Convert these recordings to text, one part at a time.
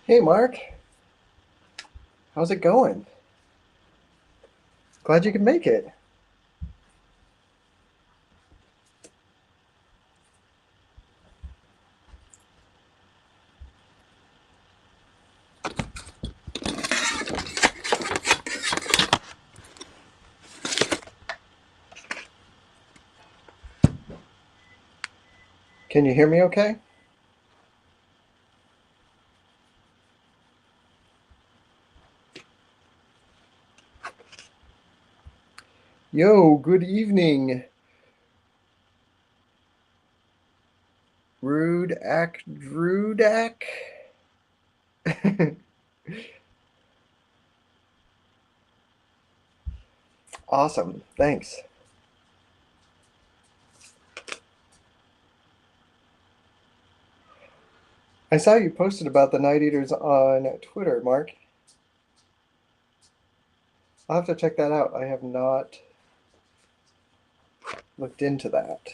Hey Mark, how's it going? Glad you could make it. Can you hear me okay? Yo, good evening. Rudak Drudak? Awesome, thanks. I saw you posted about the Night Eaters on Twitter, Mark. I'll have to check that out. I have not looked into that.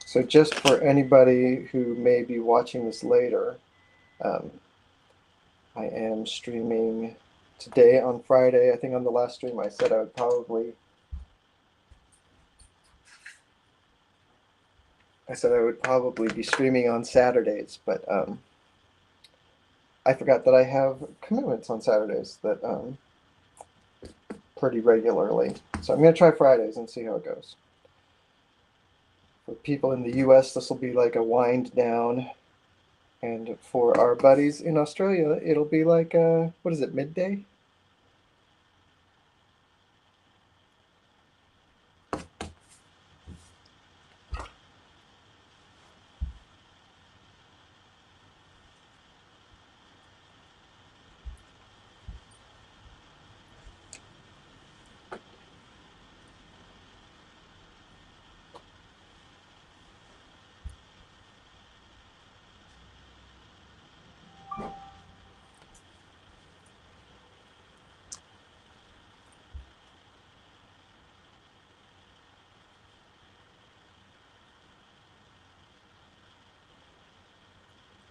So just for anybody who may be watching this later, um, I am streaming today on Friday. I think on the last stream I said I would probably be streaming on Saturdays, but I forgot that I have commitments on Saturdays that pretty regularly. So I'm going to try Fridays and see how it goes. For people in the US, this will be like a wind down. And for our buddies in Australia, it'll be like, what is it, midday?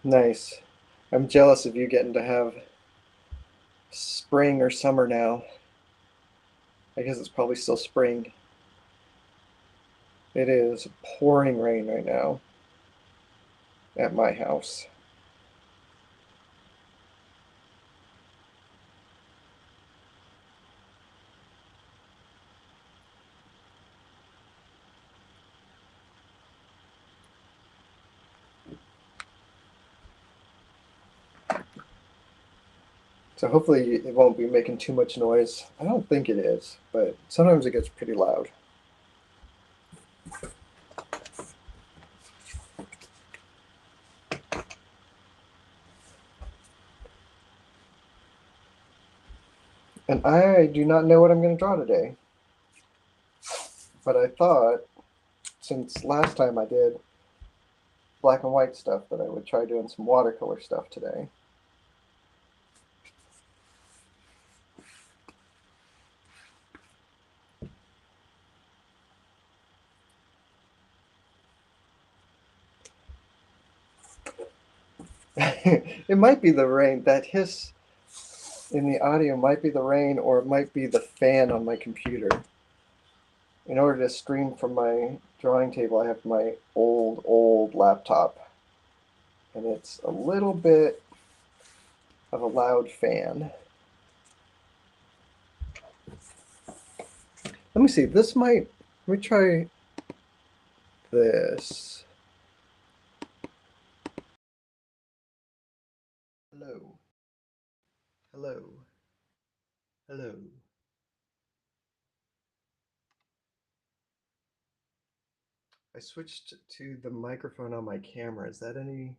Nice. I'm jealous of you getting to have spring or summer now. I guess it's probably still spring. It is pouring rain right now at my house. So hopefully it won't be making too much noise. I don't think it is, but sometimes it gets pretty loud. And I do not know what I'm going to draw today, but I thought since last time I did black and white stuff that I would try doing some watercolor stuff today. It might be the rain. That hiss in the audio might be the rain, or it might be the fan on my computer. In order to stream from my drawing table, I have my old laptop, and it's a little bit of a loud fan. Let me see. Let me try this. Hello. Hello. Hello. I switched to the microphone on my camera. Is that any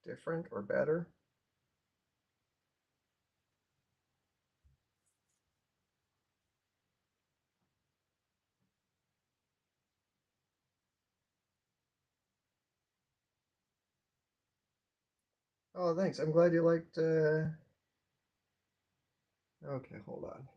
different or better? Oh, thanks. I'm glad you liked. Okay, hold on.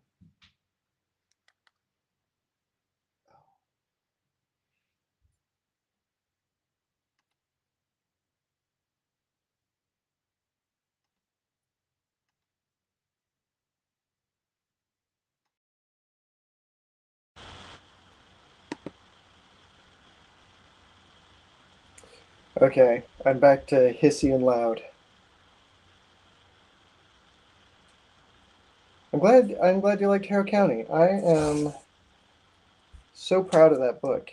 Okay, I'm back to hissy and loud. I'm glad you liked Harrow County. I am so proud of that book.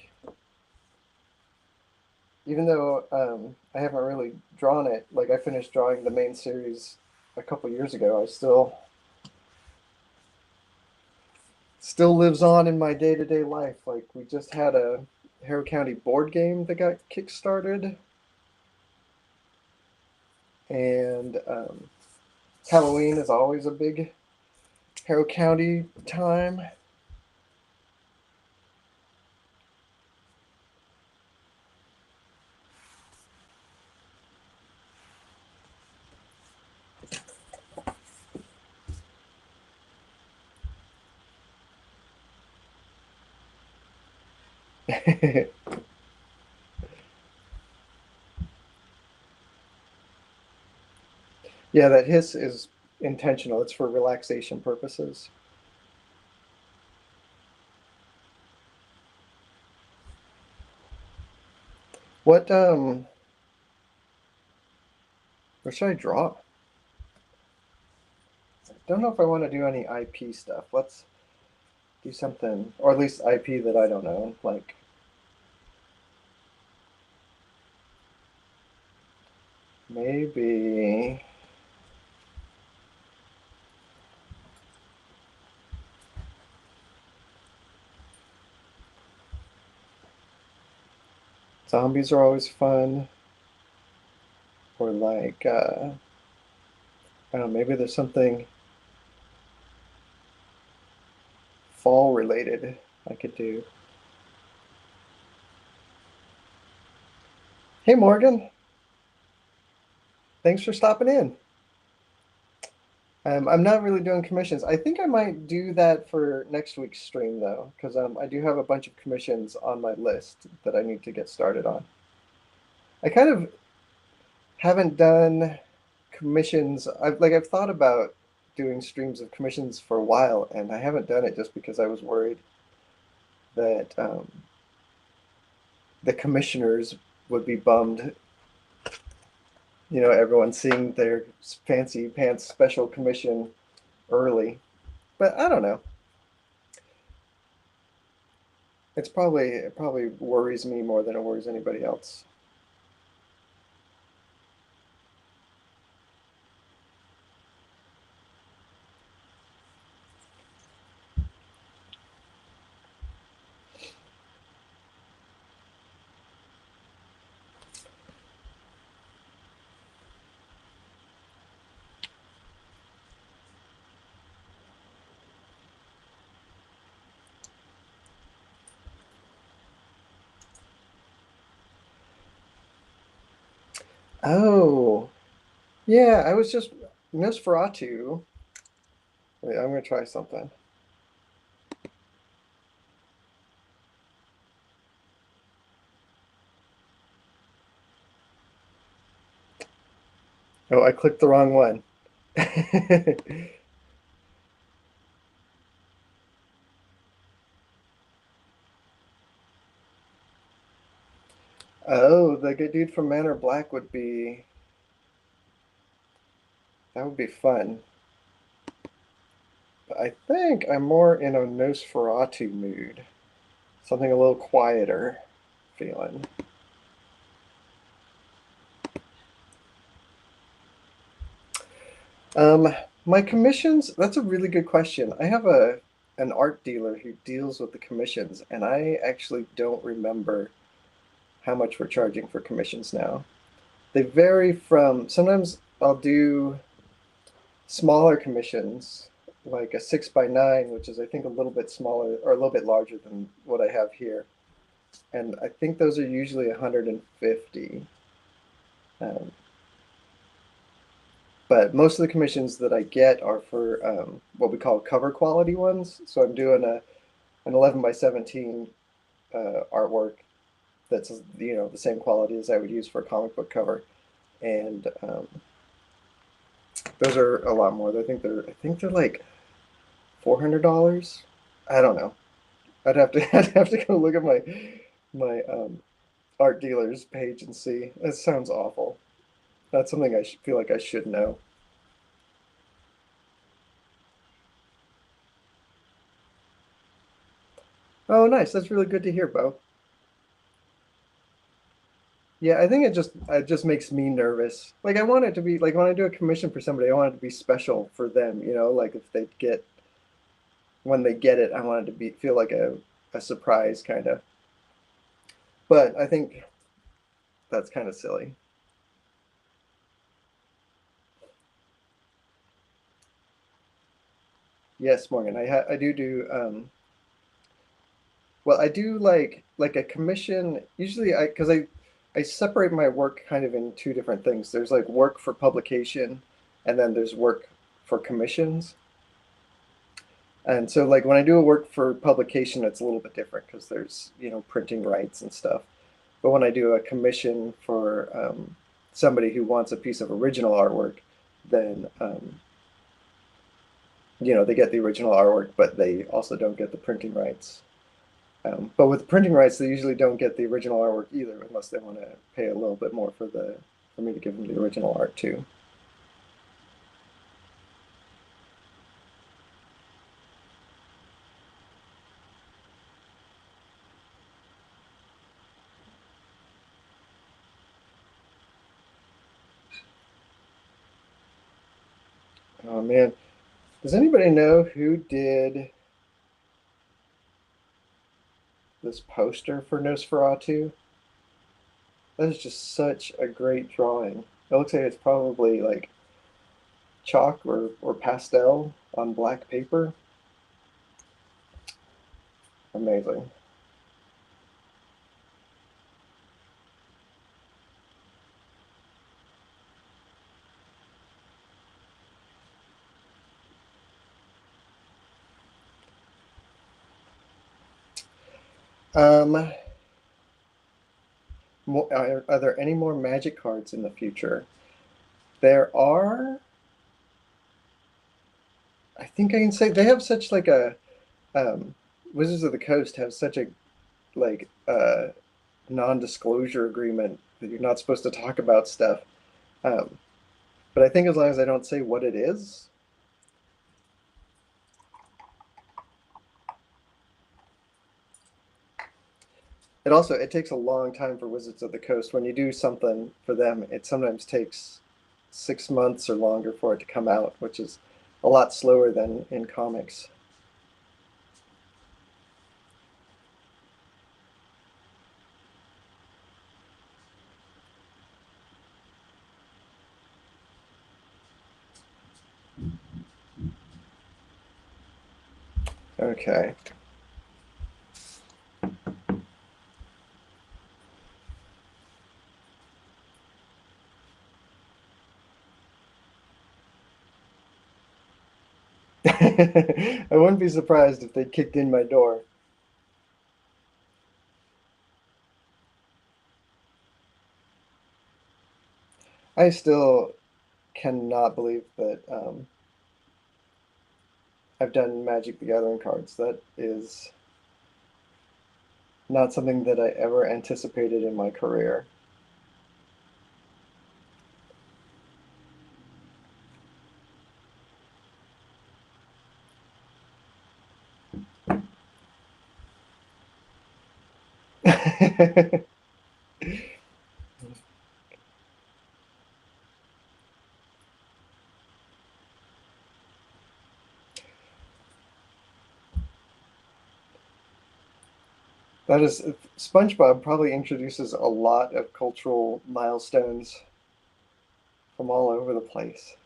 Even though I haven't really drawn it, like I finished drawing the main series a couple years ago, I still lives on in my day-to-day life. Like we just had a Harrow County board game that got kickstarted, and Halloween is always a big Harrow County time. Yeah, that hiss is intentional. It's for relaxation purposes. What what should I draw? I don't know if I want to do any IP stuff. Let's do something, or at least IP that I don't know. Like maybe zombies are always fun. Or like I don't know, maybe there's something fall related I could do. Hey Morgan, thanks for stopping in. I'm not really doing commissions. I think I might do that for next week's stream though, because I do have a bunch of commissions on my list that I need to get started on. I kind of haven't done commissions. I've thought about doing streams of commissions for a while, and I haven't done it just because I was worried that the commissioners would be bummed. You know, everyone seeing their fancy pants special commission early. But I don't know. It probably worries me more than it worries anybody else. Oh, yeah, I was just Nosferatu. Wait, I'm gonna try something. Oh, I clicked the wrong one. Oh, the good dude from Man or Black would be that would be fun. But I think I'm more in a Nosferatu mood. Something a little quieter feeling. Um, my commissions, that's a really good question. I have an art dealer who deals with the commissions, and I actually don't remember how much we're charging for commissions now. They vary from sometimes I'll do smaller commissions, like a 6x9, which is I think a little bit smaller or a little bit larger than what I have here. And I think those are usually 150. Um, But most of the commissions that I get are for what we call cover quality ones. So I'm doing an 11 by 17 artwork that's the same quality as I would use for a comic book cover, and those are a lot more. I think they're like $400. I don't know. I'd have to go look at my art dealer's page and see. That sounds awful. That's something I feel like I should know. Oh, nice. That's really good to hear, Bo. Yeah, I think it just makes me nervous. Like I want it to be like when I do a commission for somebody, I want it to be special for them, like if they get when they get it, I want it to be feel like a surprise kind of. But I think that's kind of silly. Yes, Morgan, I do well, I do like a commission. Usually I separate my work kind of in two different things. There's like work for publication, and then there's work for commissions. And so like when I do a work for publication, it's a little bit different because there's, printing rights and stuff. But when I do a commission for somebody who wants a piece of original artwork, then they get the original artwork, but they also don't get the printing rights. But with the printing rights, they usually don't get the original artwork either, unless they want to pay a little bit more for me to give them the original art too. Oh man, does anybody know who did this poster for Nosferatu? That is just such a great drawing. It looks like it's probably like chalk or pastel on black paper. Amazing. Um, are there any more magic cards in the future? There are. I think I can say they have such like a um, Wizards of the Coast have such a like non-disclosure agreement that you're not supposed to talk about stuff. Um, but I think as long as I don't say what it is, it takes a long time for Wizards of the Coast. When you do something for them, it sometimes takes 6 months or longer for it to come out, which is a lot slower than in comics. Okay. I wouldn't be surprised if they kicked in my door. I still cannot believe that I've done Magic the Gathering cards. That is not something that I ever anticipated in my career. That is, SpongeBob probably introduces a lot of cultural milestones from all over the place.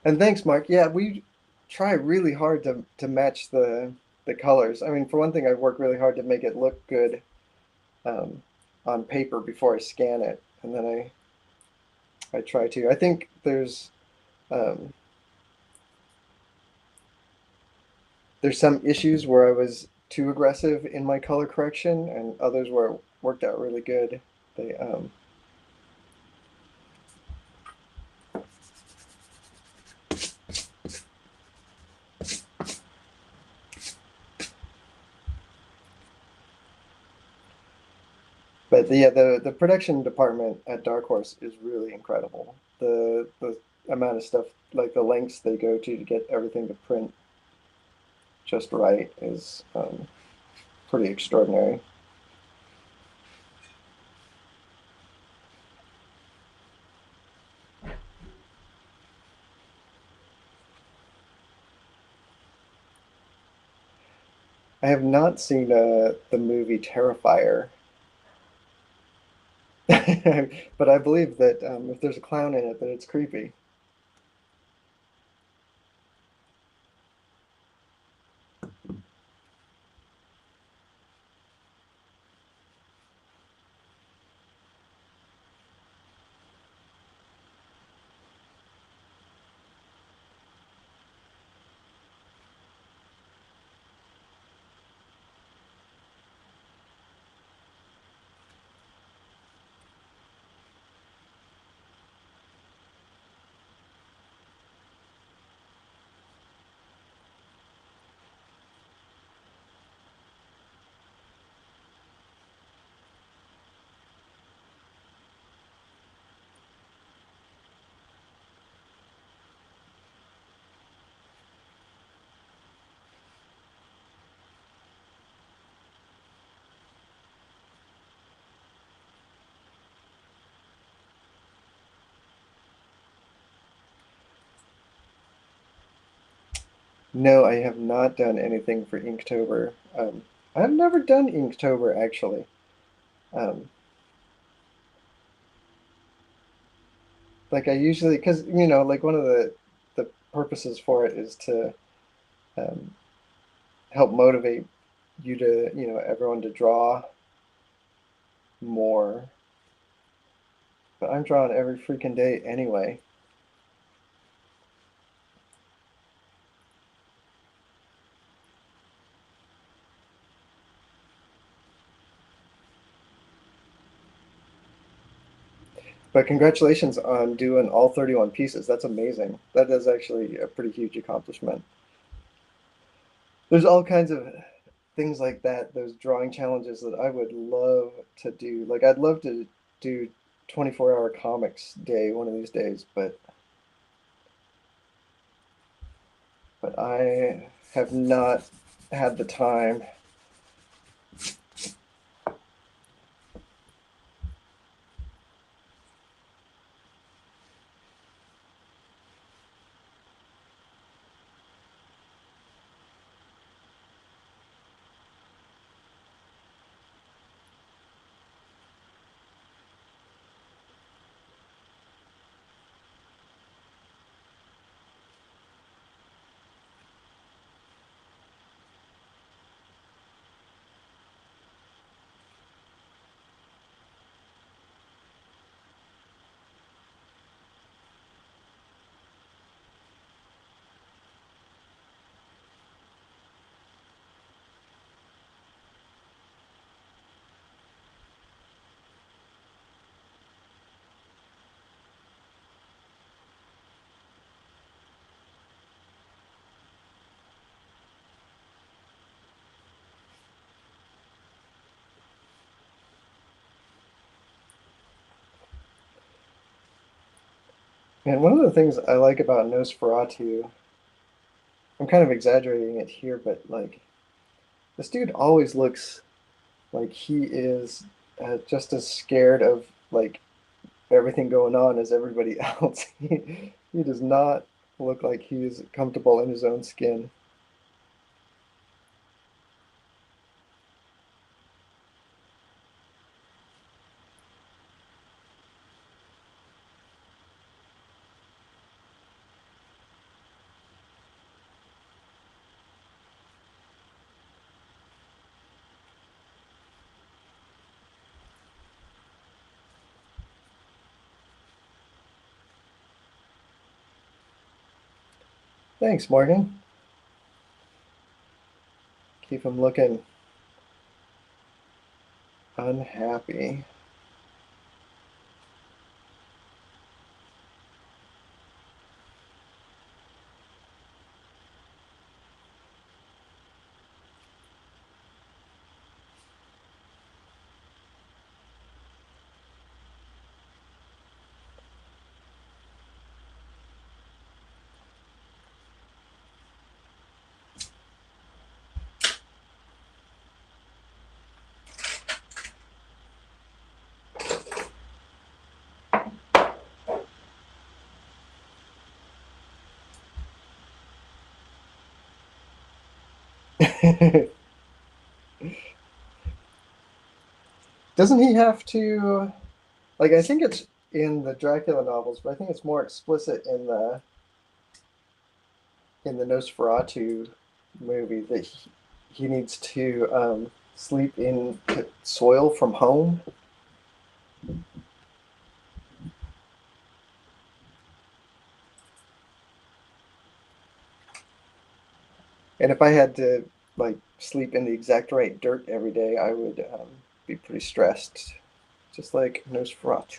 And thanks, Mark. Yeah, we try really hard to match the colors. I mean, for one thing, I've worked really hard to make it look good um, on paper before I scan it, and then I try to. I think um, there's some issues where I was too aggressive in my color correction, and others where it worked out really good. They But yeah, the production department at Dark Horse is really incredible. The amount of stuff, like the lengths they go to get everything to print just right is pretty extraordinary. I have not seen the movie Terrifier, but I believe that if there's a clown in it, that it's creepy. No, I have not done anything for Inktober. I've never done Inktober actually. Um, like I usually, because like one of the purposes for it is to um, help motivate you to, everyone to draw more. But I'm drawing every freaking day anyway. But congratulations on doing all 31 pieces. That's amazing. That is actually a pretty huge accomplishment. There's all kinds of things like that, those drawing challenges that I would love to do. Like I'd love to do 24-hour comics day one of these days, but I have not had the time. And one of the things I like about Nosferatu, I'm kind of exaggerating it here, but like this dude always looks like he is just as scared of like everything going on as everybody else. He does not look like he's comfortable in his own skin. Thanks, Morgan. Keep him looking unhappy. Doesn't he have to, like, I think it's in the Dracula novels, but I think it's more explicit in the Nosferatu movie that he needs to sleep in soil from home. And if I had to like sleep in the exact right dirt every day, I would be pretty stressed, just like Nosferatu.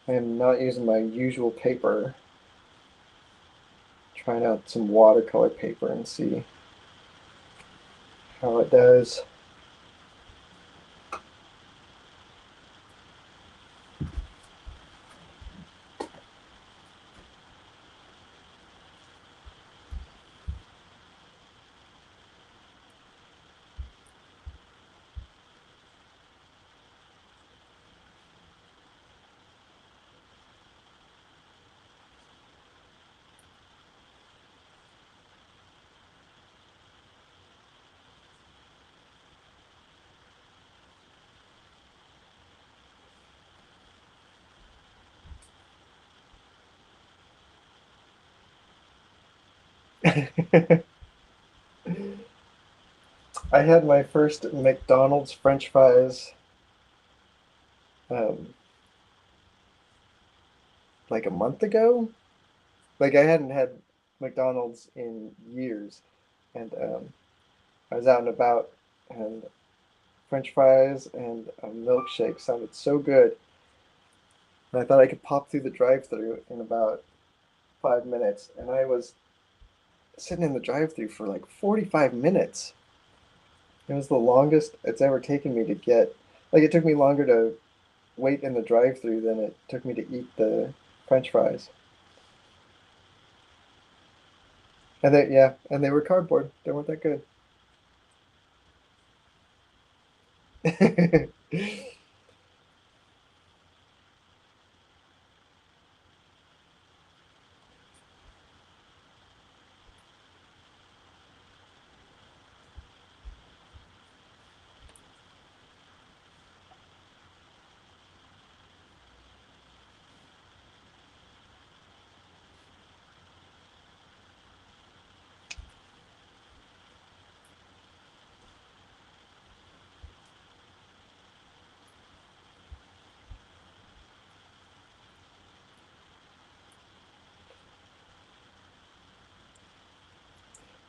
I am not using my usual paper. Trying out some watercolor paper and see how it does. I had my first McDonald's French fries um, like a month ago. Like I hadn't had McDonald's in years, and I was out and about, and French fries and a milkshake sounded so good. And I thought I could pop through the drive-through in about 5 minutes, and I was sitting in the drive-through for like 45 minutes. It was the longest it's ever taken me to get. Like it took me longer to wait in the drive-through than it took me to eat the French fries. And they yeah, and they were cardboard. They weren't that good.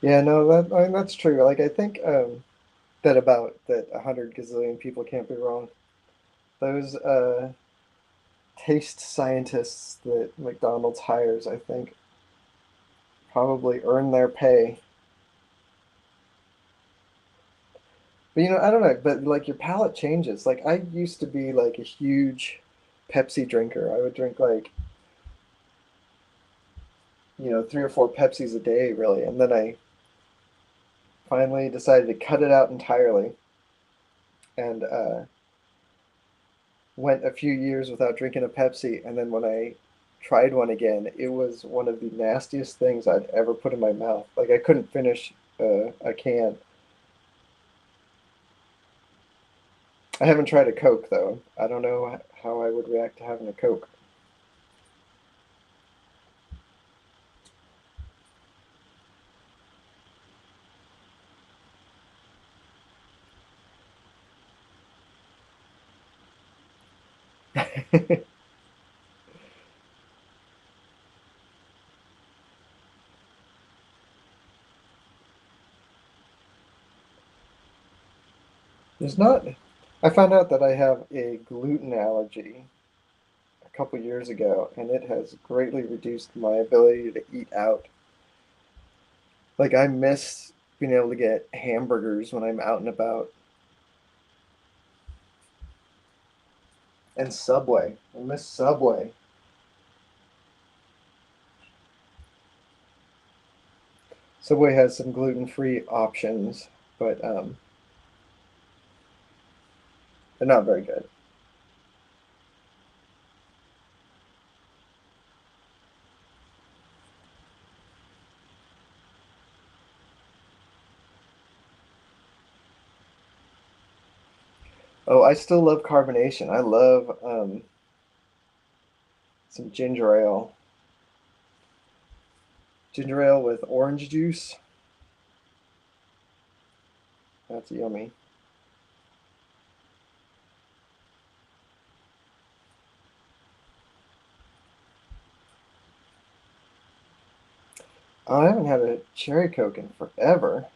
Yeah, no, I mean, that's true. Like I think that about that 100 gazillion people can't be wrong. Those taste scientists that McDonald's hires, I think, probably earn their pay. But I don't know, but like your palate changes. Like I used to be like a huge Pepsi drinker. I would drink like, 3 or 4 Pepsis a day, really. And then I finally decided to cut it out entirely. And went a few years without drinking a Pepsi, and then when I tried one again, it was one of the nastiest things I'd ever put in my mouth. Like I couldn't finish a can. I haven't tried a Coke though. I don't know how I would react to having a Coke. There's not. I found out that I have a gluten allergy a couple years ago, and it has greatly reduced my ability to eat out. Like I miss being able to get hamburgers when I'm out and about. And Subway. I miss Subway. Subway has some gluten-free options, but they're not very good. Oh, I still love carbonation. I love some ginger ale. Ginger ale with orange juice. That's yummy. Oh, I haven't had a cherry Coke in forever.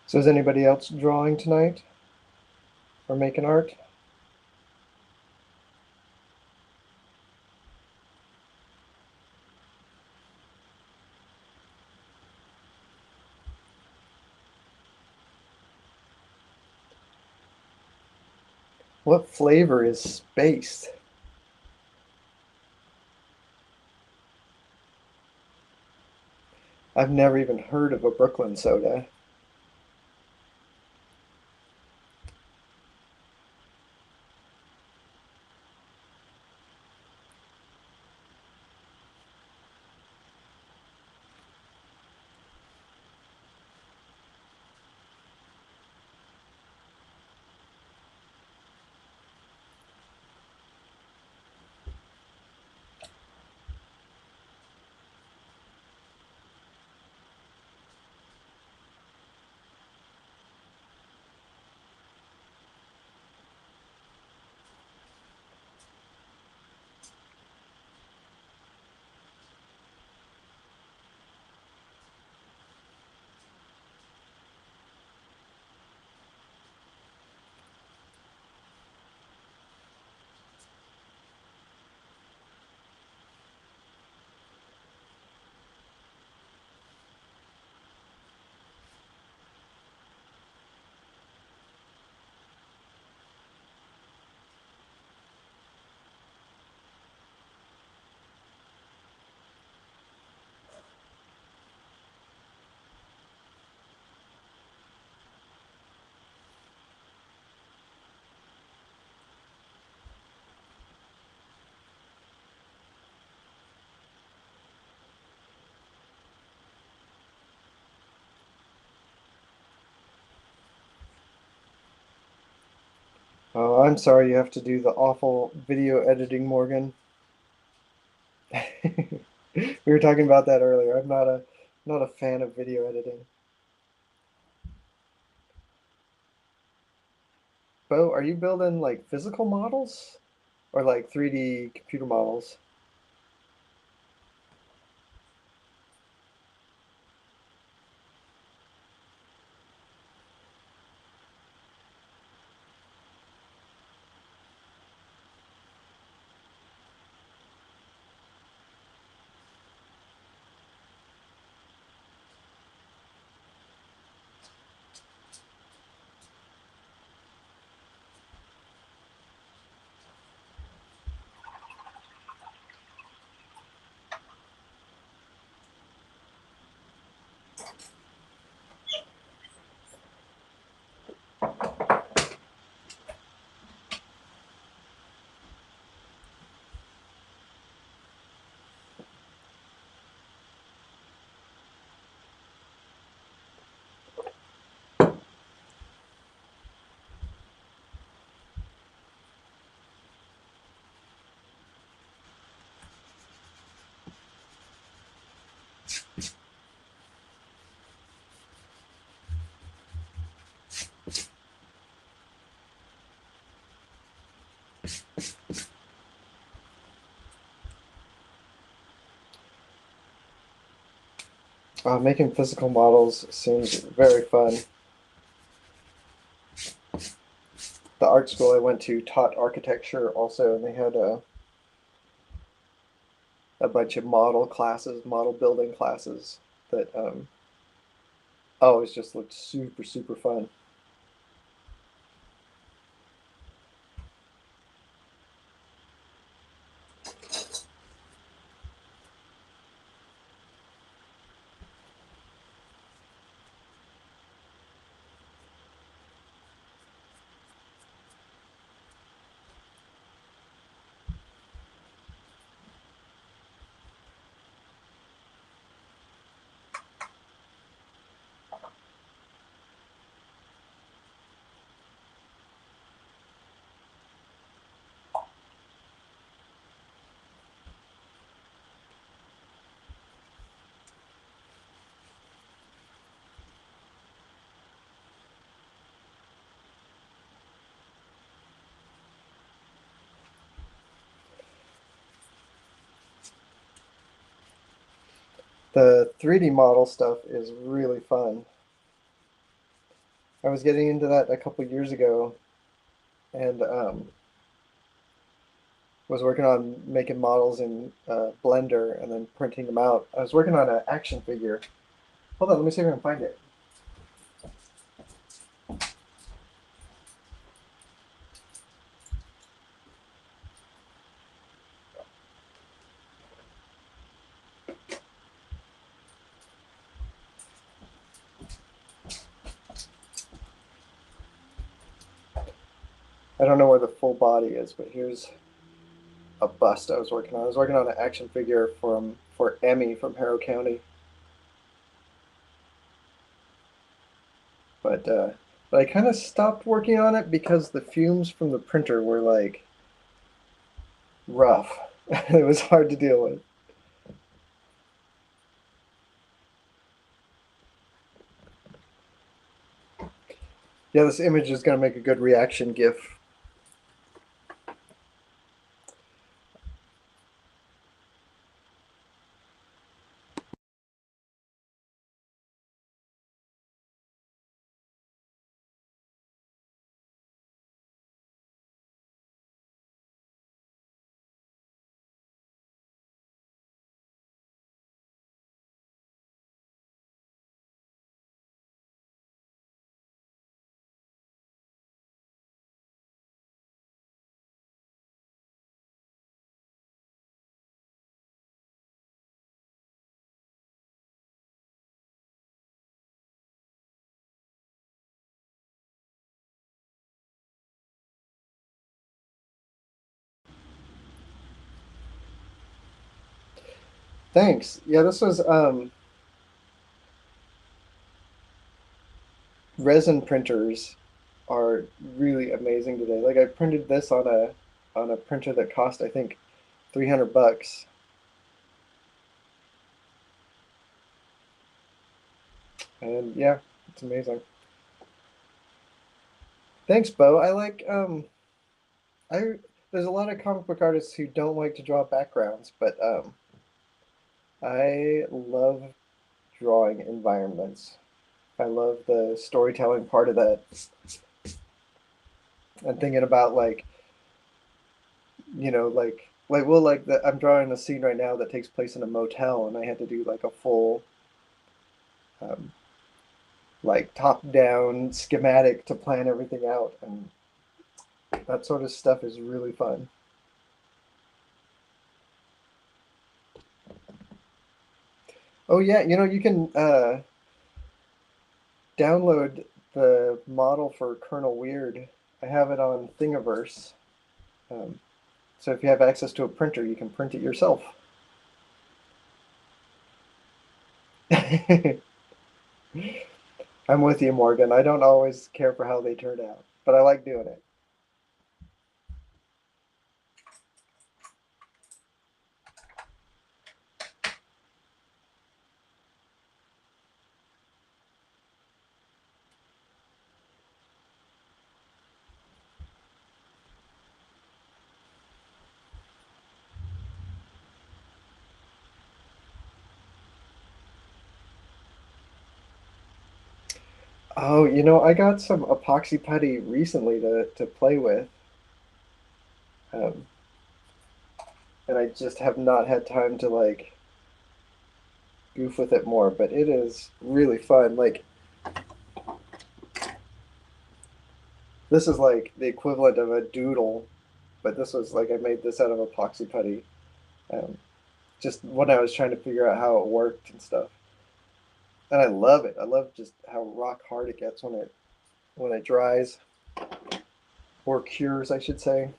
So is anybody else drawing tonight or making art? What flavor is spaced? I've never even heard of a Brooklyn soda. Oh, I'm sorry you have to do the awful video editing, Morgan. We were talking about that earlier. I'm not a fan of video editing. Bo, are you building like physical models or like 3D computer models? Making physical models seems very fun. The art school I went to taught architecture also, and they had a bunch of model classes, model building classes that always just looked super, super fun. The 3D model stuff is really fun. I was getting into that a couple years ago and was working on making models in Blender and then printing them out. I was working on an action figure. Hold on, let me see if I can find it. I don't know where the full body is, but here's a bust I was working on. I was working on an action figure for Emmy from Harrow County, but uh, but I kind of stopped working on it because the fumes from the printer were like rough. It was hard to deal with. Yeah, this image is going to make a good reaction GIF. Thanks. Yeah, this was resin printers are really amazing today. Like I printed this on a printer that cost I think 300 bucks. And yeah, it's amazing. Thanks, Bo. I like I there's a lot of comic book artists who don't like to draw backgrounds, but I love drawing environments. I love the storytelling part of that and thinking about like, like the I'm drawing a scene right now that takes place in a motel and I had to do like a full um, like top down schematic to plan everything out and that sort of stuff is really fun. Oh yeah, you can download the model for Colonel Weird. I have it on Thingiverse. Um, so if you have access to a printer, you can print it yourself. I'm with you, Morgan. I don't always care for how they turn out, but I like doing it. Oh, I got some epoxy putty recently to play with, um, and I just have not had time to like goof with it more. But it is really fun. Like this is like the equivalent of a doodle, but this was like I made this out of epoxy putty. Um, just when I was trying to figure out how it worked and stuff. And I love it. I love just how rock hard it gets when it dries or cures, I should say.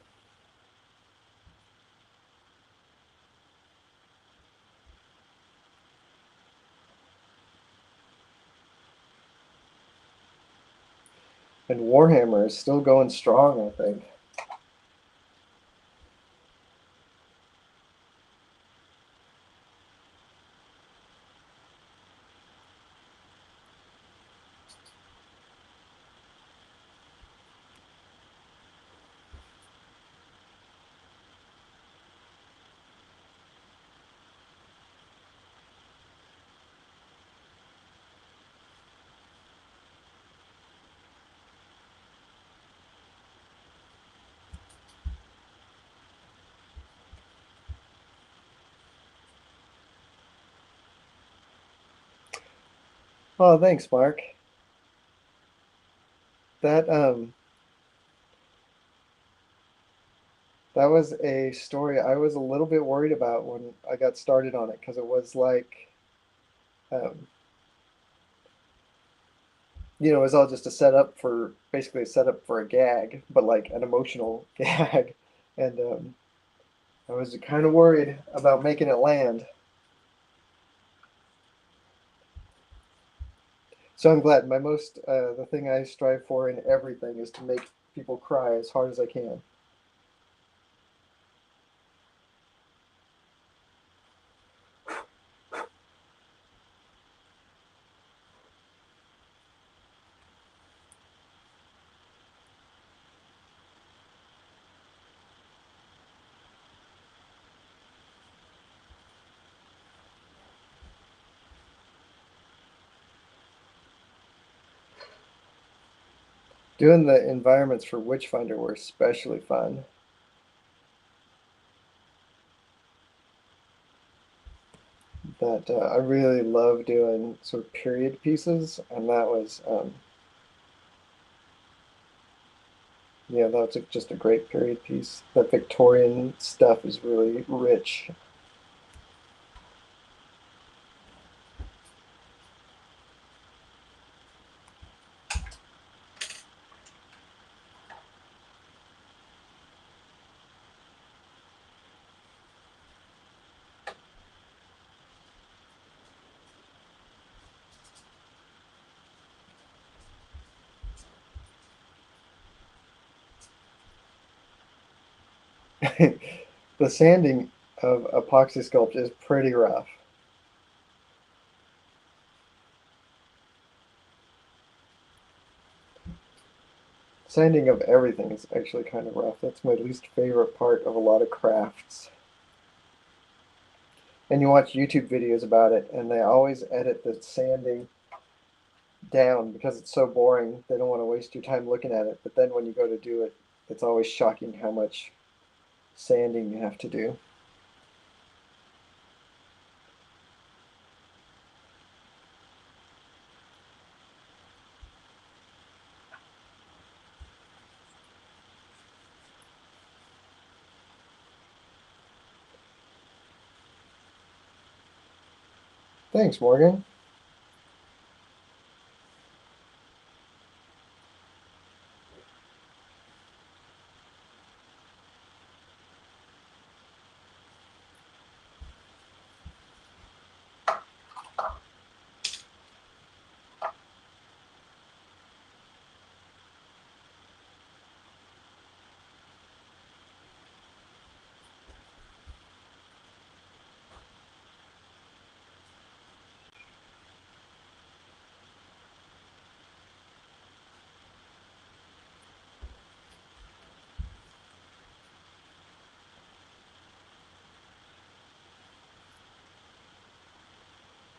And Warhammer is still going strong, I think. Oh, thanks, Mark. That that was a story I was a little bit worried about when I got started on it because it was like um, it was all just a setup for basically a setup for a gag, but like an emotional gag. And I was kind of worried about making it land. So I'm glad. The thing I strive for in everything is to make people cry as hard as I can. Doing the environments for Witchfinder were especially fun. That I really love doing sort of period pieces, and that was yeah, that's just a great period piece. The Victorian stuff is really rich. The sanding of epoxy sculpt is pretty rough. Sanding of everything is actually kind of rough. That's my least favorite part of a lot of crafts. And you watch YouTube videos about it, and they always edit the sanding down because it's so boring. They don't want to waste your time looking at it. But then when you go to do it, it's always shocking how much sanding you have to do. Thanks, Morgan.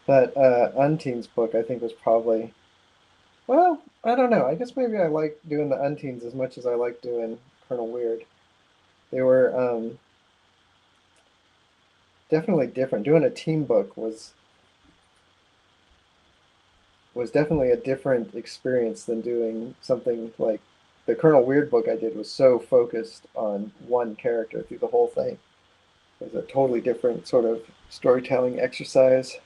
That Unteens book, I think, was probably, well, I don't know. I guess maybe I like doing the unteens as much as I like doing Colonel Weird. They were definitely different. Doing a team book was definitely a different experience than doing something like the Colonel Weird book I did was so focused on one character through the whole thing. It was a totally different sort of storytelling exercise.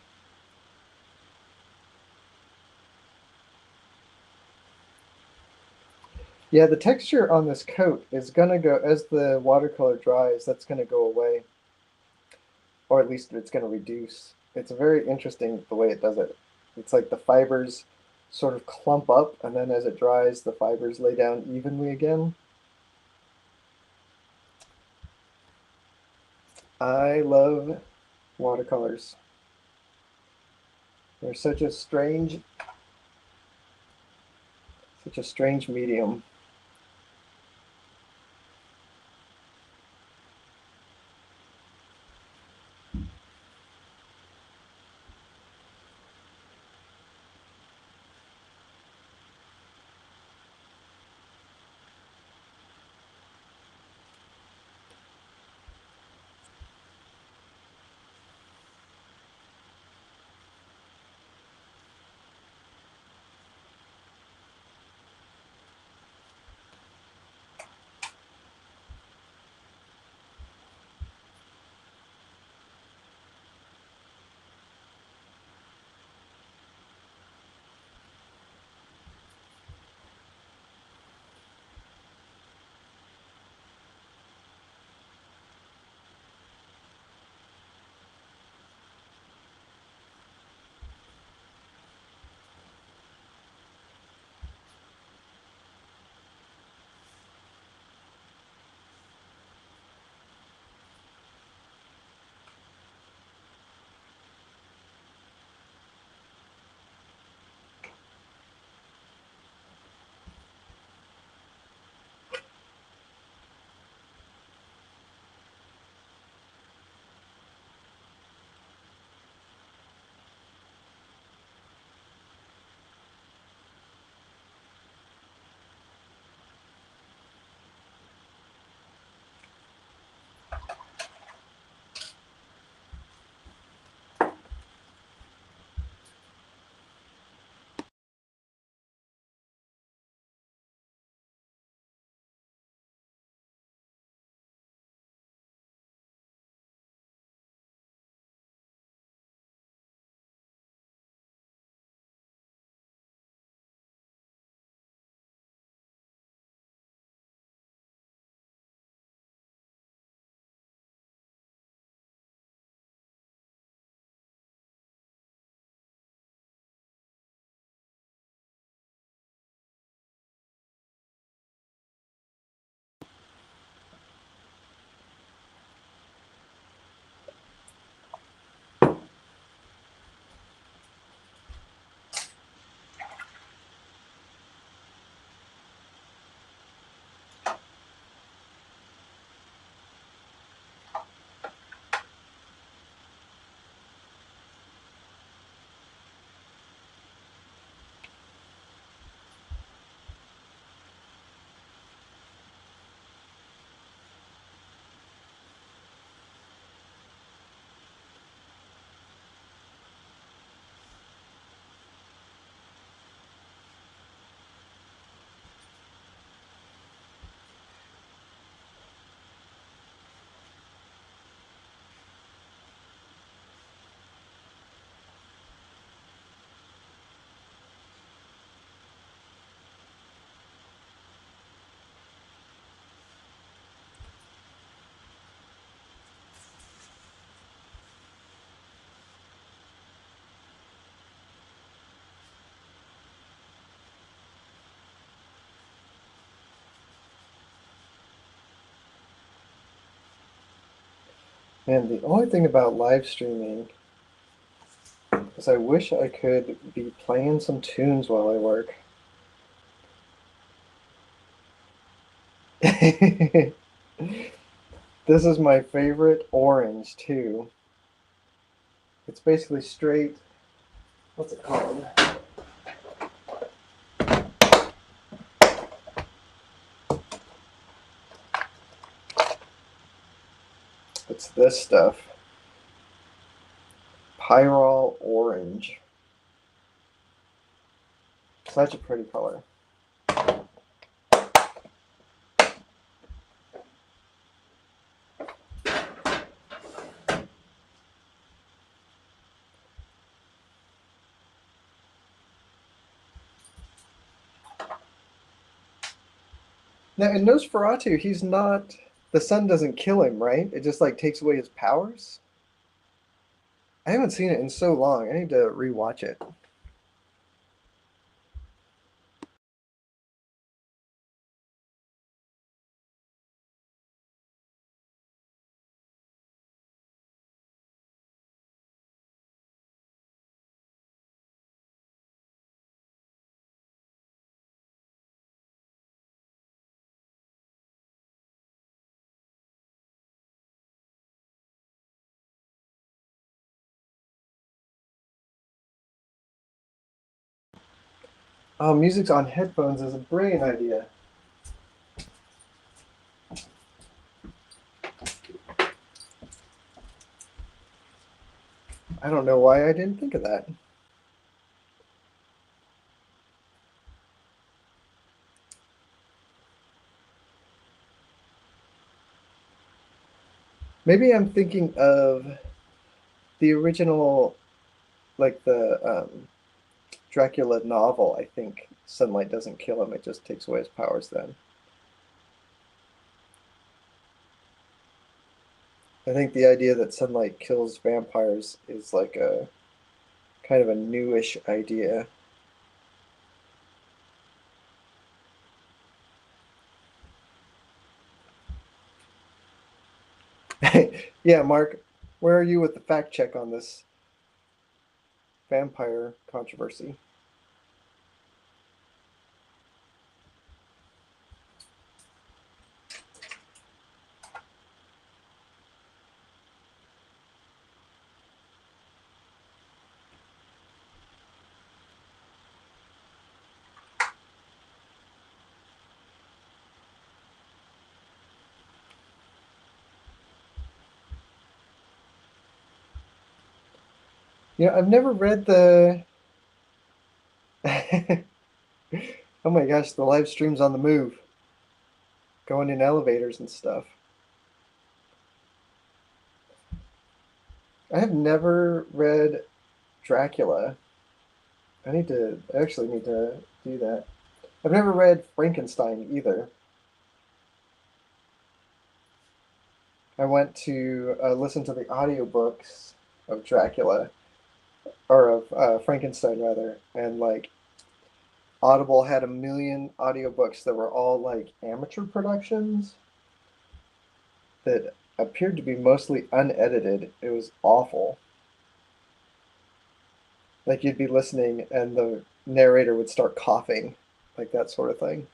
Yeah, the texture on this coat is gonna go as the watercolor dries, that's gonna go away, or at least it's gonna reduce. It's very interesting the way it does it. It's like the fibers sort of clump up, and then as it dries, the fibers lay down evenly again. I love watercolors. They're such a strange medium. And the only thing about live streaming is I wish I could be playing some tunes while I work. This is my favorite orange too. It's basically straight, what's it called? It's this stuff. Pyrrole orange. Such a pretty color. Now in Nosferatu, he's not. The sun doesn't kill him, right? It just like takes away his powers. I haven't seen it in so long. I need to rewatch it. Oh, music's on headphones is a brilliant idea. I don't know why I didn't think of that. Maybe I'm thinking of the original, like the Dracula novel. I think sunlight doesn't kill him; it just takes away his powers. Then I think the idea that sunlight kills vampires is like a kind of a newish idea. Yeah, Mark, where are you with the fact check on this vampire controversy? I've never read the. Oh my gosh, the live stream's on the move, going in elevators and stuff. I have never read Dracula. I actually need to do that. I've never read Frankenstein either. I went to listen to the audiobooks of Dracula, or of Frankenstein rather, and like Audible had a million audiobooks that were all like amateur productions that appeared to be mostly unedited. It was awful. Like you'd be listening and the narrator would start coughing, like that sort of thing.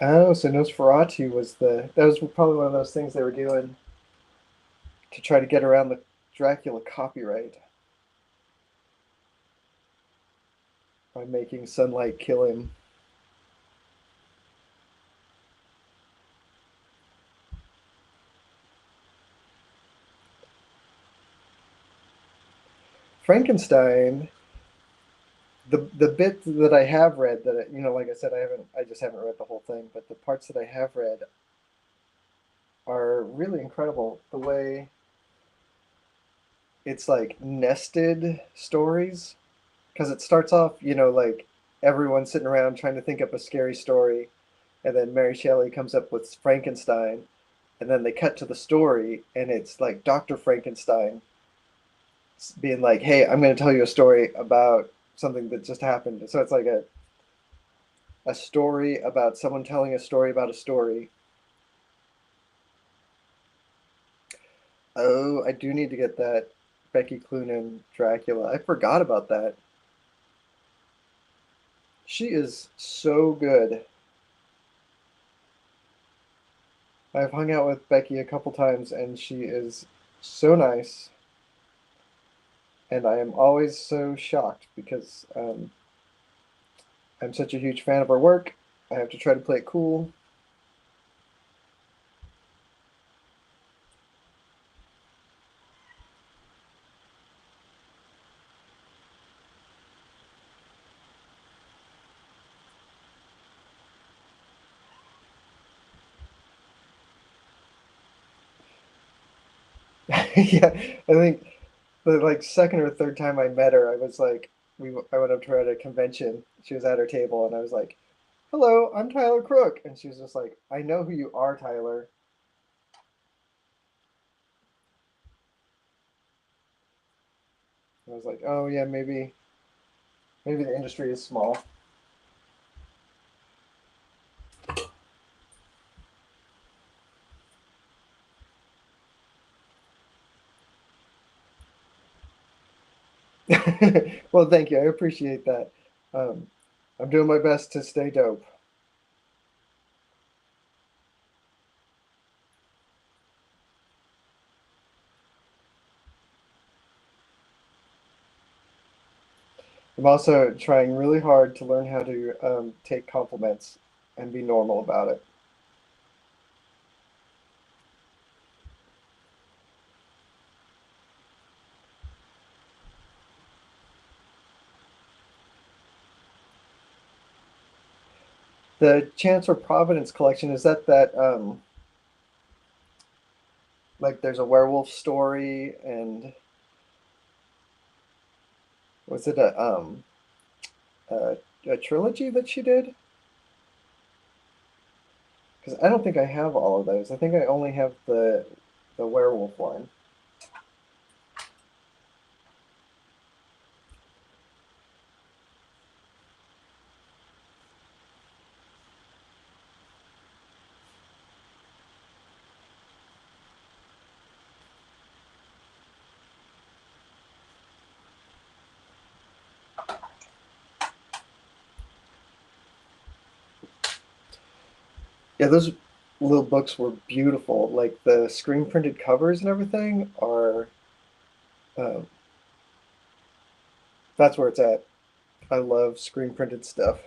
Oh, so Nosferatu was that was probably one of those things they were doing to try to get around the Dracula copyright by making sunlight kill him. Frankenstein, the bit that I have read that like I said, I just haven't read the whole thing, but the parts that I have read are really incredible. The way it's like nested stories, because it starts off, like everyone sitting around trying to think up a scary story, and then Mary Shelley comes up with Frankenstein, and then they cut to the story, and it's like Dr. Frankenstein being like, "Hey, I'm going to tell you a story about something that just happened." So it's like a story about someone telling a story about a story, Oh, I do need to get that Becky Cloonan Dracula. I forgot about that. She is so good. I've hung out with Becky a couple times and she is so nice. And I am always so shocked because I'm such a huge fan of her work. I have to try to play it cool. Yeah, I think the like second or third time I met her, I was like, I went up to her at a convention. She was at her table, and I was like, "Hello, I'm Tyler Crook," and she was just like, "I know who you are, Tyler." I was like, "Oh yeah, maybe the industry is small." Well, thank you. I appreciate that. Um, I'm doing my best to stay dope. I'm also trying really hard to learn how to take compliments and be normal about it. The Chance or Providence collection, is that like there's a werewolf story and was it a, a trilogy that she did? Because I don't think I have all of those. I think I only have the werewolf one. Yeah, those little books were beautiful. Like the screen printed covers and everything are um, that's where it's at. I love screen printed stuff.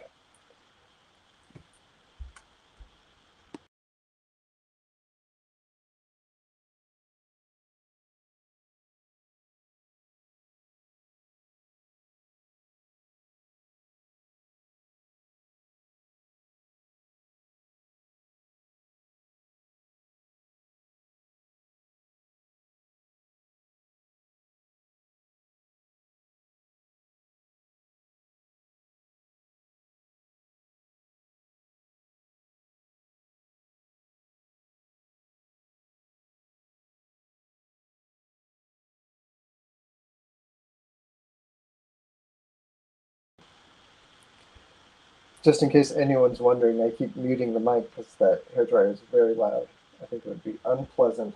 Just in case anyone's wondering, I keep muting the mic because that hairdryer is very loud. I think it would be unpleasant.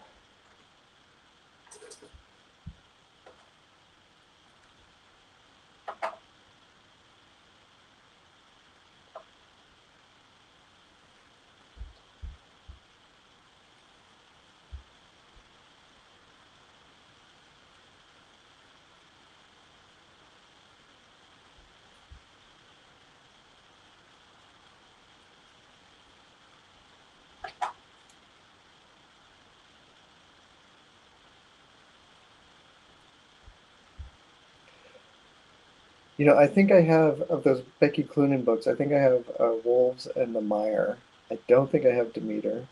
I think I have of those Becky Cloonan books. I think I have Wolves and the Mire. I don't think I have Demeter.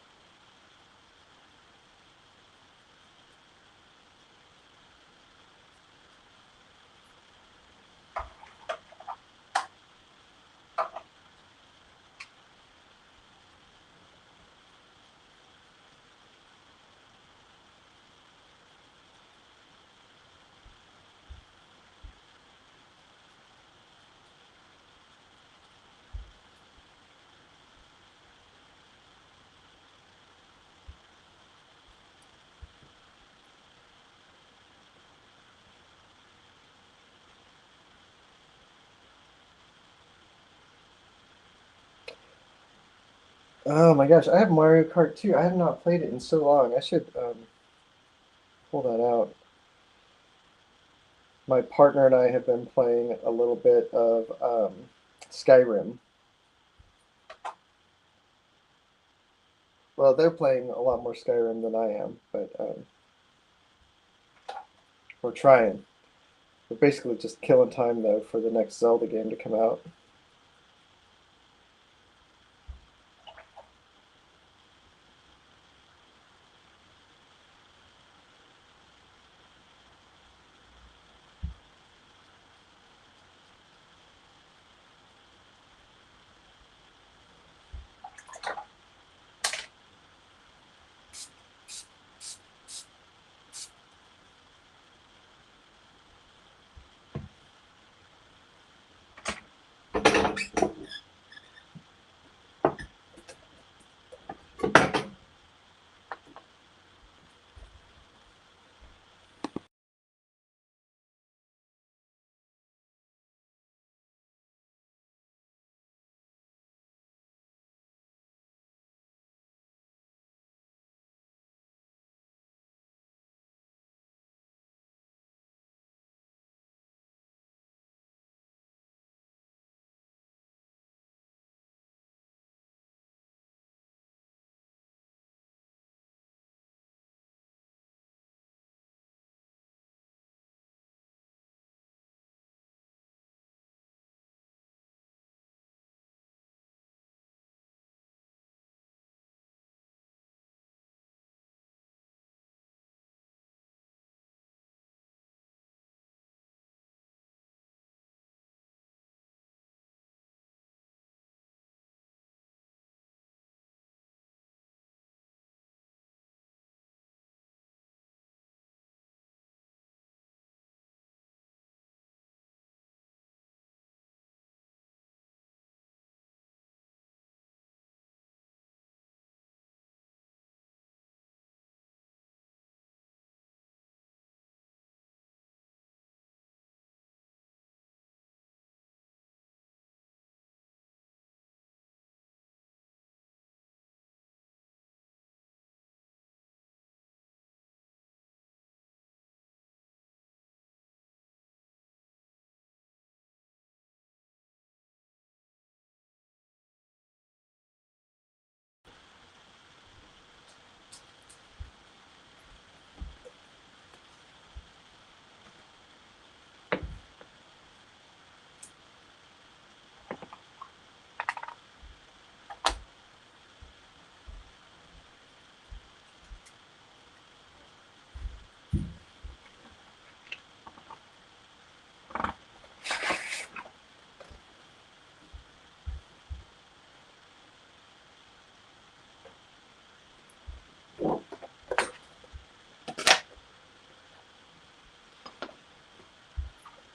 Oh my gosh, I have Mario Kart 2. I have not played it in so long. I should pull that out. My partner and I have been playing a little bit of Skyrim. Well, they're playing a lot more Skyrim than I am, but we're trying. We're basically just killing time though for the next Zelda game to come out.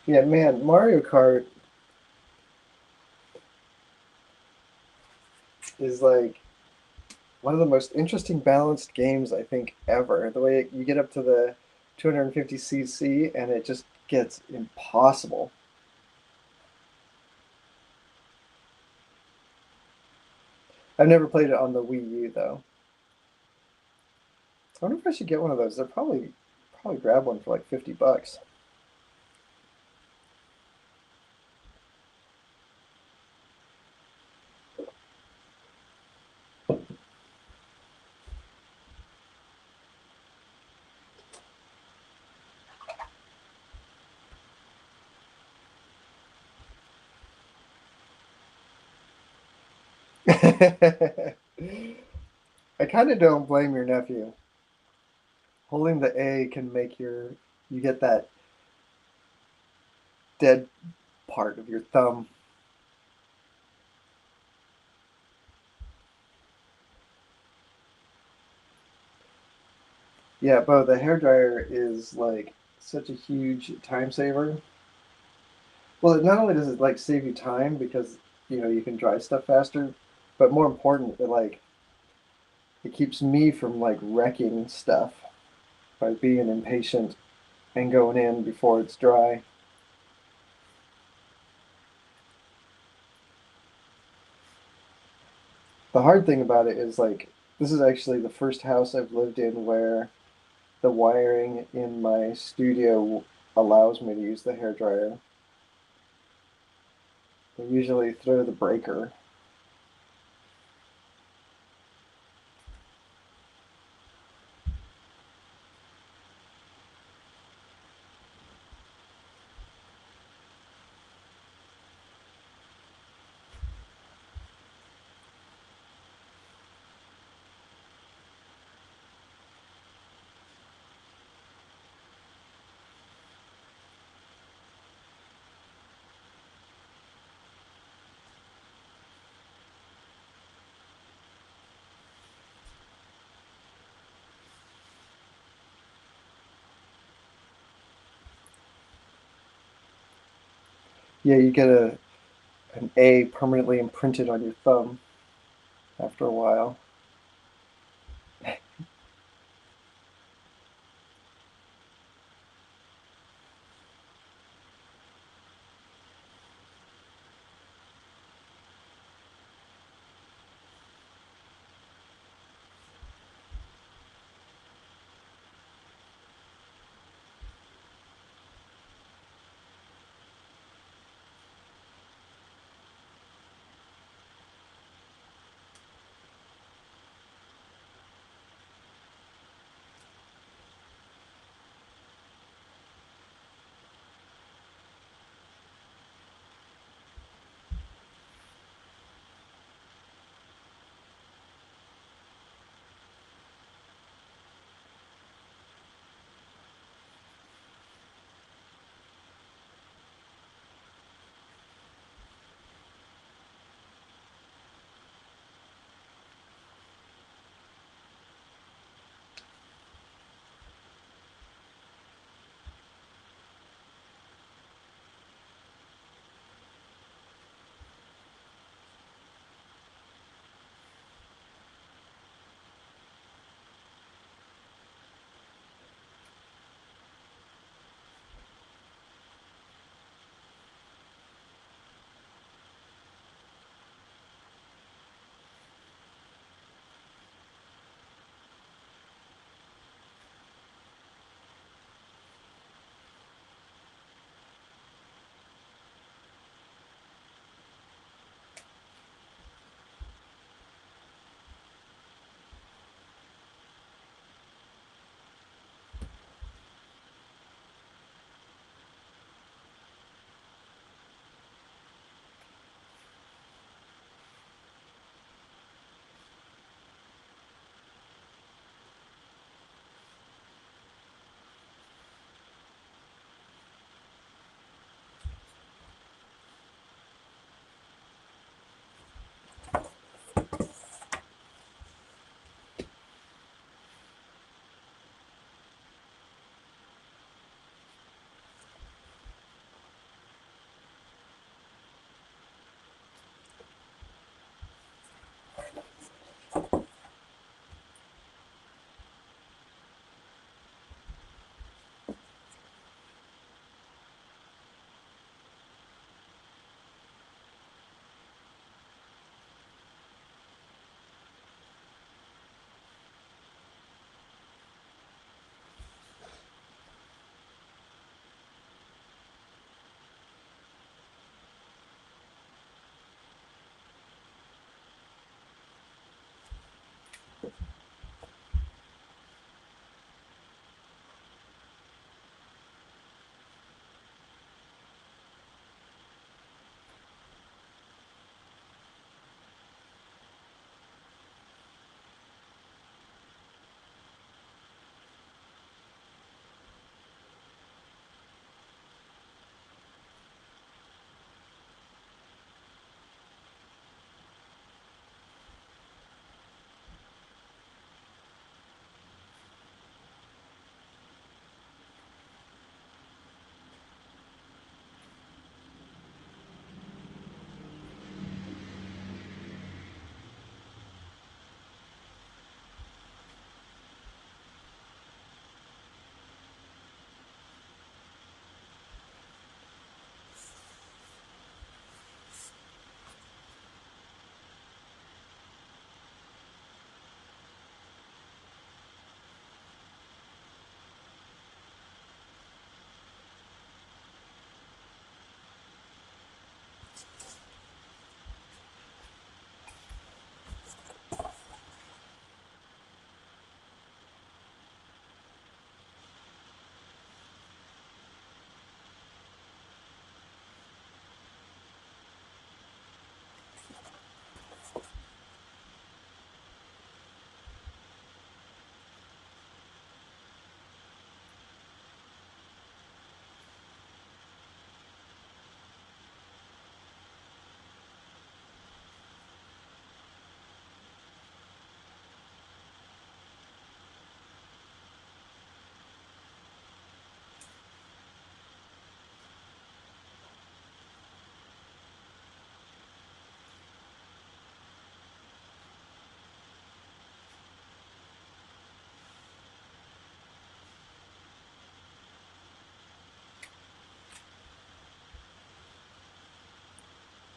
Yeah, man, Mario Kart is like one of the most interesting balanced games I think ever. The way you get up to the 250cc and it just gets impossible. I've never played it on the Wii U though. I wonder if I should get one of those. They're probably grab one for like $50. I kind of don't blame your nephew. Holding the A can make you get that dead part of your thumb. Yeah, Bo, the hairdryer is like such a huge time saver. Well, not only does it like save you time because you can dry stuff faster, but more important, it keeps me from like wrecking stuff by being impatient and going in before it's dry. The hard thing about it is like this is actually the first house I've lived in where the wiring in my studio allows me to use the hairdryer. I usually throw the breaker. Yeah, you get an A permanently imprinted on your thumb after a while.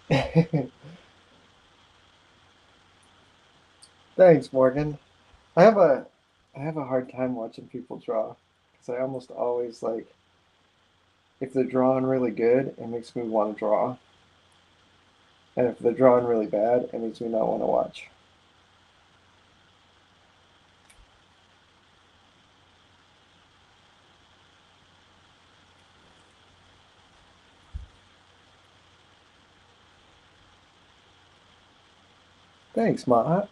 Thanks, Morgan. I have a I have a hard time watching people draw because I almost always like if they're drawing really good, it makes me want to draw, and if they're drawing really bad, it makes me not want to watch. Thanks, Ma.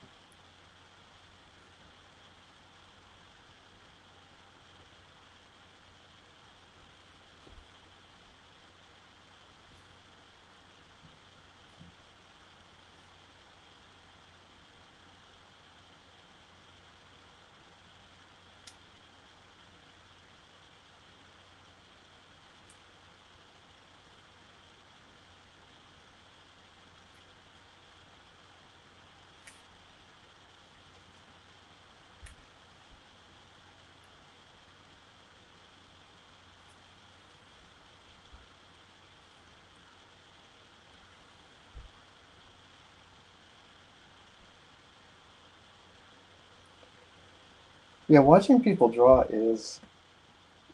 Yeah, watching people draw is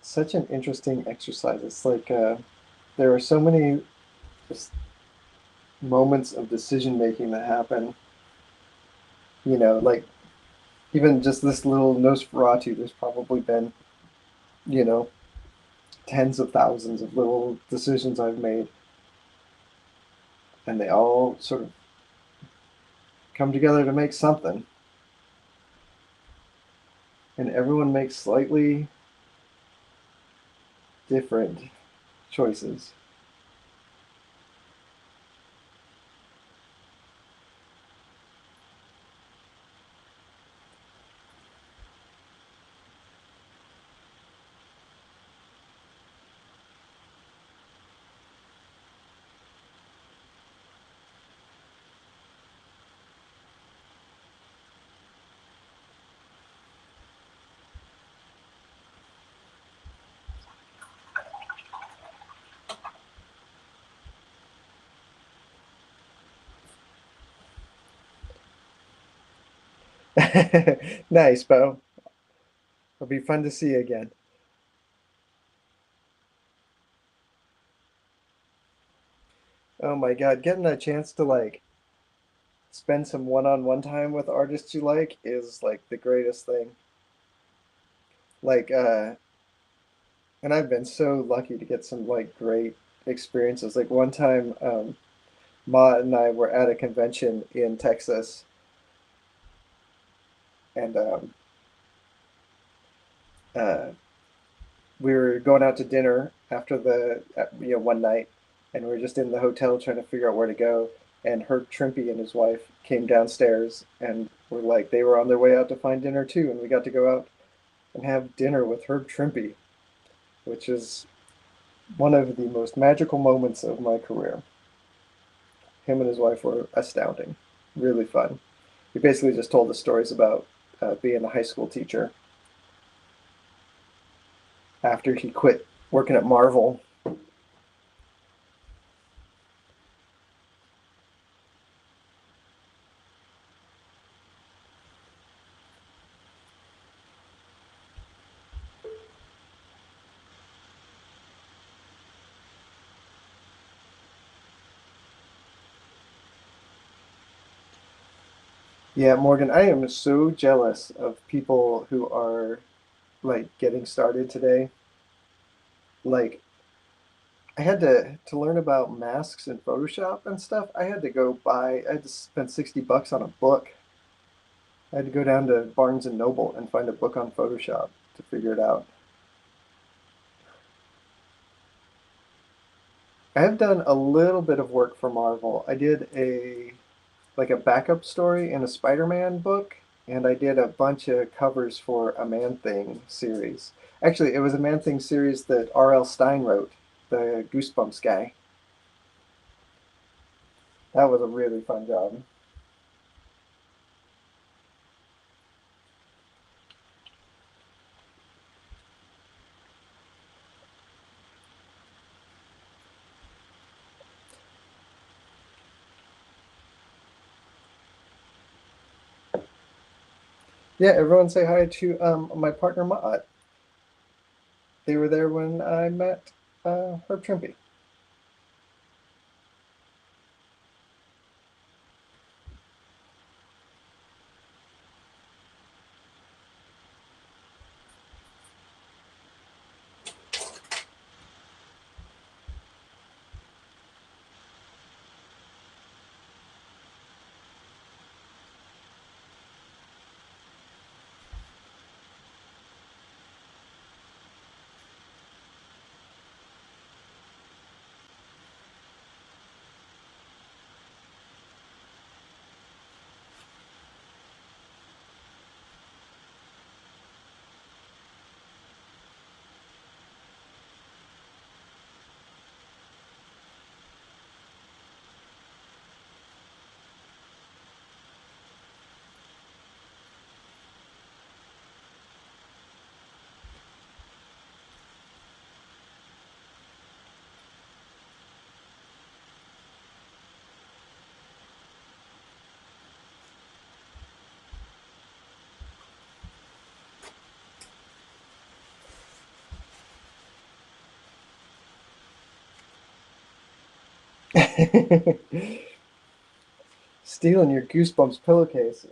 such an interesting exercise. It's like there are so many just moments of decision making that happen. Like even just this little Nosferatu, there's probably been, you know, tens of thousands of little decisions I've made, and they all sort of come together to make something, and everyone makes slightly different choices. Nice, Bo. It'll be fun to see you again. Oh my God, getting a chance to like spend some one-on-one time with artists you like is like the greatest thing. Like, and I've been so lucky to get some like great experiences. Like one time, Ma and I were at a convention in Texas, and uh, we were going out to dinner after one night, and we were just in the hotel trying to figure out where to go. And Herb Trimpe and his wife came downstairs and were like they were on their way out to find dinner too, and we got to go out and have dinner with Herb Trimpe, which is one of the most magical moments of my career. Him and his wife were astounding, really fun. He basically just told us stories about being a high school teacher after he quit working at Marvel. Yeah, Morgan, I am so jealous of people who are like getting started today. Like I had to learn about masks and Photoshop and stuff. I had to spend 60 bucks on a book. I had to go down to Barnes and Noble and find a book on Photoshop to figure it out. I have done a little bit of work for Marvel. I did a backup story in a Spider-Man book, and I did a bunch of covers for a Man-Thing series. Actually, it was a Man-Thing series that R.L. Stine wrote, the Goosebumps guy. That was a really fun job. Yeah, everyone say hi to my partner Maat. They were there when I met Herb Trimpe. Stealing your Goosebumps pillowcase.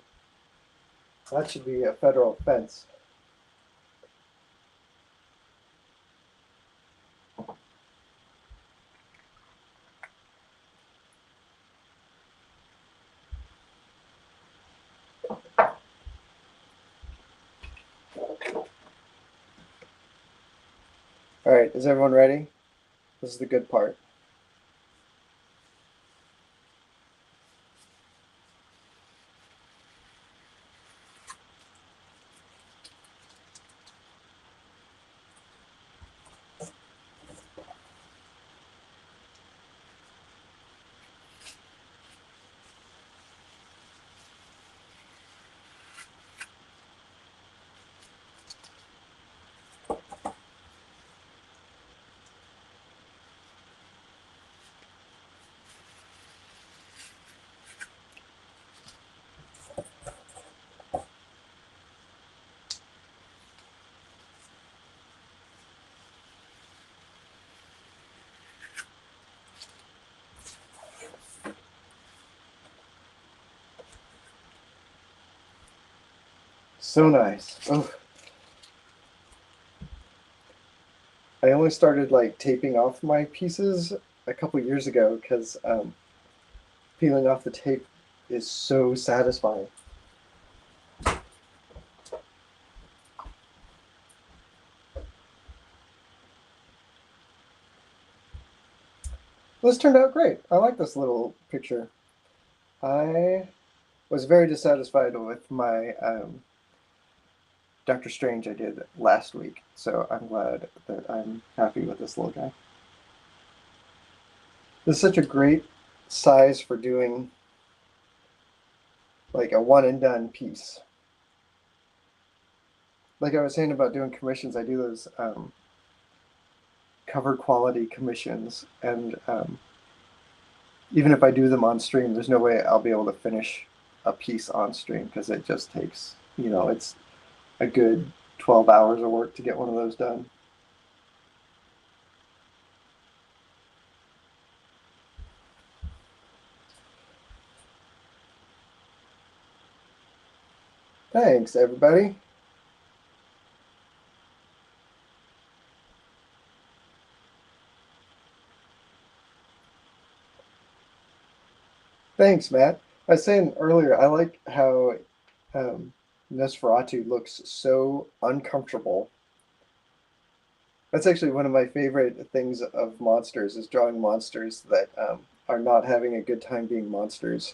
That should be a federal offense. All right, is everyone ready? This is the good part. So nice. Oh, I only started like taping off my pieces a couple years ago because peeling off the tape is so satisfying. This turned out great. I like this little picture. I was very dissatisfied with my Doctor Strange I did last week, so I'm glad that I'm happy with this little guy. This is such a great size for doing like a one and done piece. Like I was saying about doing commissions, I do those cover quality commissions, and even if I do them on stream, there's no way I'll be able to finish a piece on stream because it just takes, it's a good 12 hours of work to get one of those done. Thanks, everybody. Thanks, Matt. I was saying earlier, I like how um, Nosferatu looks so uncomfortable. That's actually one of my favorite things of monsters is drawing monsters that are not having a good time being monsters.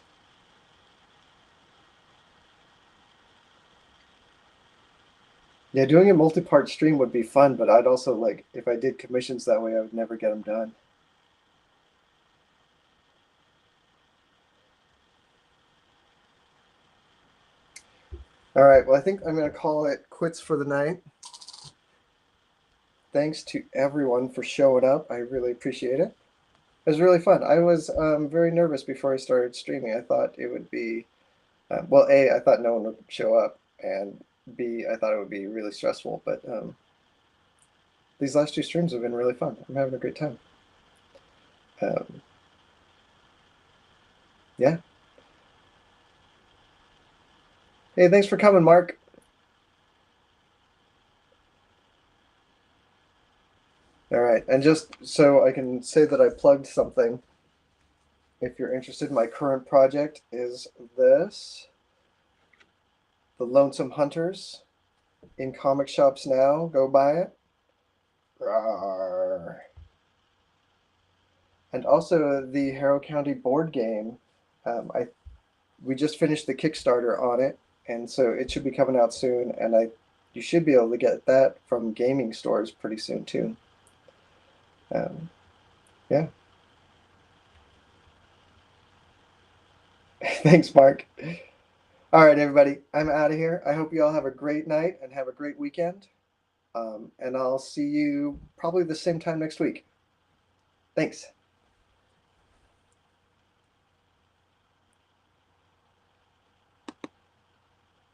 Yeah, doing a multi-part stream would be fun, but I'd also like if I did commissions that way, I would never get them done. All right, well, I think I'm going to call it quits for the night. Thanks to everyone for showing up. I really appreciate it. It was really fun. I was very nervous before I started streaming. I thought it would be, well, A, I thought no one would show up. and B, I thought it would be really stressful. But these last two streams have been really fun. I'm having a great time. Yeah. Hey, thanks for coming, Mark. All right, and just so I can say that I plugged something, if you're interested, my current project is this, The Lonesome Hunters, in comic shops now. Go buy it. Rawr. And also the Harrow County board game. We just finished the Kickstarter on it, and so it should be coming out soon. And you should be able to get that from gaming stores pretty soon too. Yeah. Thanks, Mark. All right, everybody. I'm out of here. I hope you all have a great night and have a great weekend. And I'll see you probably the same time next week. Thanks.